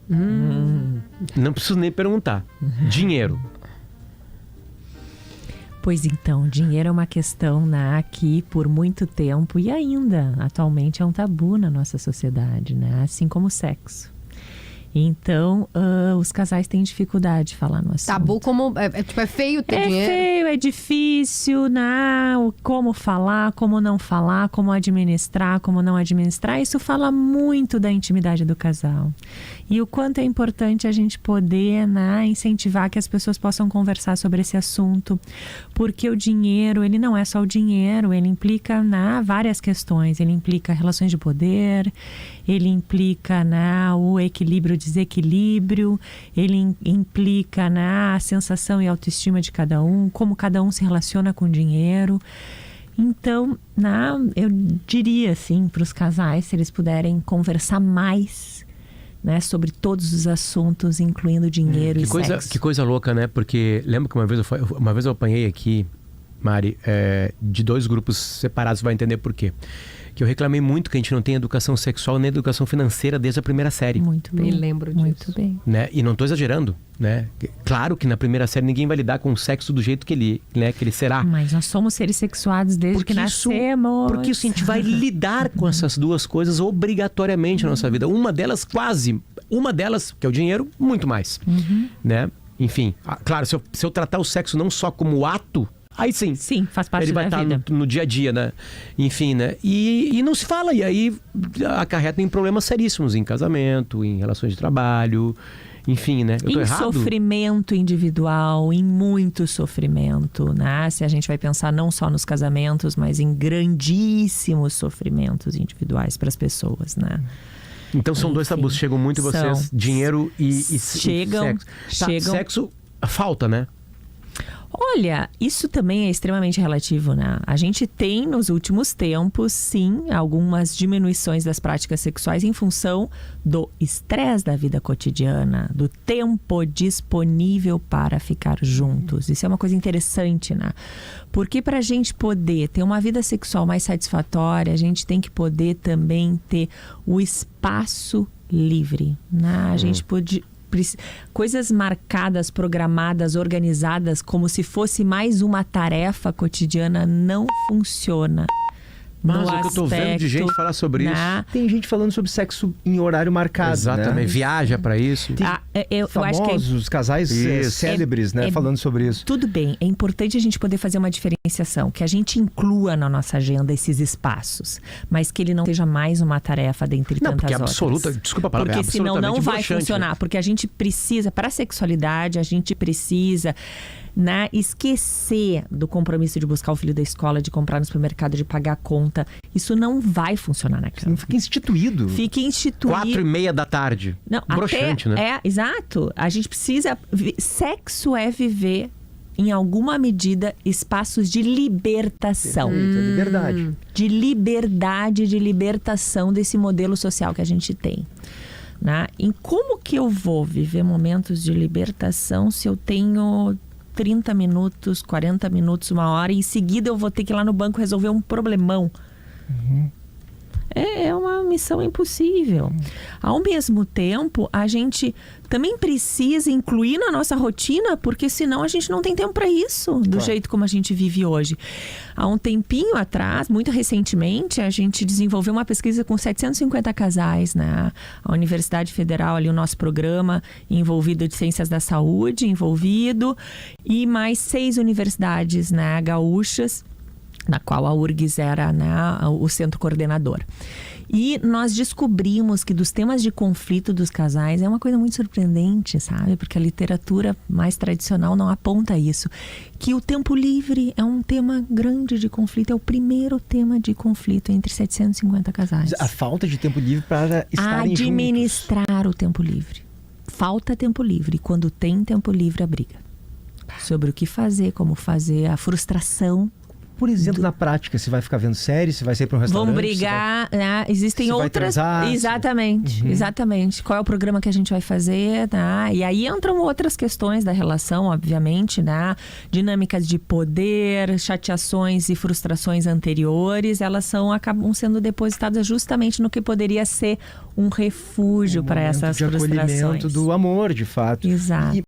Não preciso nem perguntar. Dinheiro. Pois então, dinheiro é uma questão que por muito tempo e ainda atualmente é um tabu na nossa sociedade, né? Assim como o sexo. Então, os casais têm dificuldade de falar no assunto. Tabu como... É feio ter dinheiro? É feio, é difícil, né? Como falar, como não falar, como administrar, como não administrar. Isso fala muito da intimidade do casal. E o quanto é importante a gente poder, incentivar que as pessoas possam conversar sobre esse assunto. Porque o dinheiro, ele não é só o dinheiro, ele implica várias questões. Ele implica relações de poder, ele implica o equilíbrio, desequilíbrio, ele implica a sensação e autoestima de cada um, como cada um se relaciona com o dinheiro. Então, eu diria assim para os casais, se eles puderem conversar mais, sobre todos os assuntos, incluindo dinheiro e sexo. Que coisa louca, né? Porque lembra que uma vez eu apanhei aqui, Mari, de 2 grupos separados, vai entender por quê. Que eu reclamei muito que a gente não tem educação sexual nem educação financeira desde a primeira série. Muito bem. Me lembro disso. Muito bem. Né? E não estou exagerando, né? Claro que na primeira série ninguém vai lidar com o sexo do jeito que ele será. Mas nós somos seres sexuados desde que nascemos. Porque isso, a gente vai lidar com essas duas coisas obrigatoriamente na nossa vida. Uma delas, que é o dinheiro, muito mais. Né? Enfim, claro, se eu tratar o sexo não só como ato, aí sim. Sim, faz parte da vida. Ele vai estar no dia a dia, né? Enfim, né? E não se fala. E aí acarreta em problemas seríssimos em casamento, em relações de trabalho. Enfim, né? Eu tô errado? Sofrimento individual, em muito sofrimento, né? Se a gente vai pensar não só nos casamentos, mas em grandíssimos sofrimentos individuais para as pessoas, né? Então são 2 tabus. Chegam muito vocês. Dinheiro e sexo. Sexo falta, né? Olha, isso também é extremamente relativo, né? A gente tem, nos últimos tempos, sim, algumas diminuições das práticas sexuais em função do estresse da vida cotidiana, do tempo disponível para ficar juntos. Isso é uma coisa interessante, né? Porque para a gente poder ter uma vida sexual mais satisfatória, a gente tem que poder também ter o espaço livre, né? A gente pode... Coisas marcadas, programadas, organizadas, como se fosse mais uma tarefa cotidiana, não funciona. Mas o que eu tô vendo de gente falar sobre isso. Tem gente falando sobre sexo em horário marcado. Exatamente, né? Viaja pra isso. Eu acho que os casais célebres, falando sobre isso. Tudo bem, é importante a gente poder fazer uma diferenciação, que a gente inclua na nossa agenda esses espaços, mas que ele não seja mais uma tarefa dentre tantas outras. Absoluta, desculpa a palavra, porque senão não vai funcionar, né? porque a gente precisa, para a sexualidade, a gente precisa esquecer do compromisso de buscar o filho da escola, de comprar no supermercado, de pagar a conta. Isso não vai funcionar na cama. Fica instituído. Fica instituído. 4:30 da tarde. Não, broxante, né? Exato. A gente precisa... Sexo é viver, em alguma medida, espaços de libertação. Liberdade. De liberdade, de libertação desse modelo social que a gente tem. Né? Em como que eu vou viver momentos de libertação se eu tenho 30 minutos, 40 minutos, 1 hora, e em seguida eu vou ter que ir lá no banco resolver um problemão? É uma missão impossível. Ao mesmo tempo, a gente também precisa incluir na nossa rotina, porque senão a gente não tem tempo para isso, do jeito como a gente vive hoje. Há um tempinho atrás, muito recentemente, a gente desenvolveu uma pesquisa com 750 casais, né? A Universidade Federal, ali o nosso programa envolvido de Ciências da Saúde, e mais 6 universidades, né, gaúchas, na qual a URGS era, né, o centro coordenador. E nós descobrimos que dos temas de conflito dos casais é uma coisa muito surpreendente, sabe? Porque a literatura mais tradicional não aponta isso. Que o tempo livre é um tema grande de conflito, é o primeiro tema de conflito entre 750 casais. A falta de tempo livre para estarem juntos. Administrar o tempo livre. Falta tempo livre. Quando tem tempo livre, a briga. Sobre o que fazer, como fazer, a frustração. Por exemplo, na prática, você vai ficar vendo série, você vai sair para um restaurante? Vamos brigar, né? Existem você vai outras. transar, Exatamente, exatamente. Qual é o programa que a gente vai fazer, né? E aí entram outras questões da relação, obviamente, né? Dinâmicas de poder, chateações e frustrações anteriores, elas acabam sendo depositadas justamente no que poderia ser um refúgio para essas de frustrações. acolhimento do amor, de fato. Exato.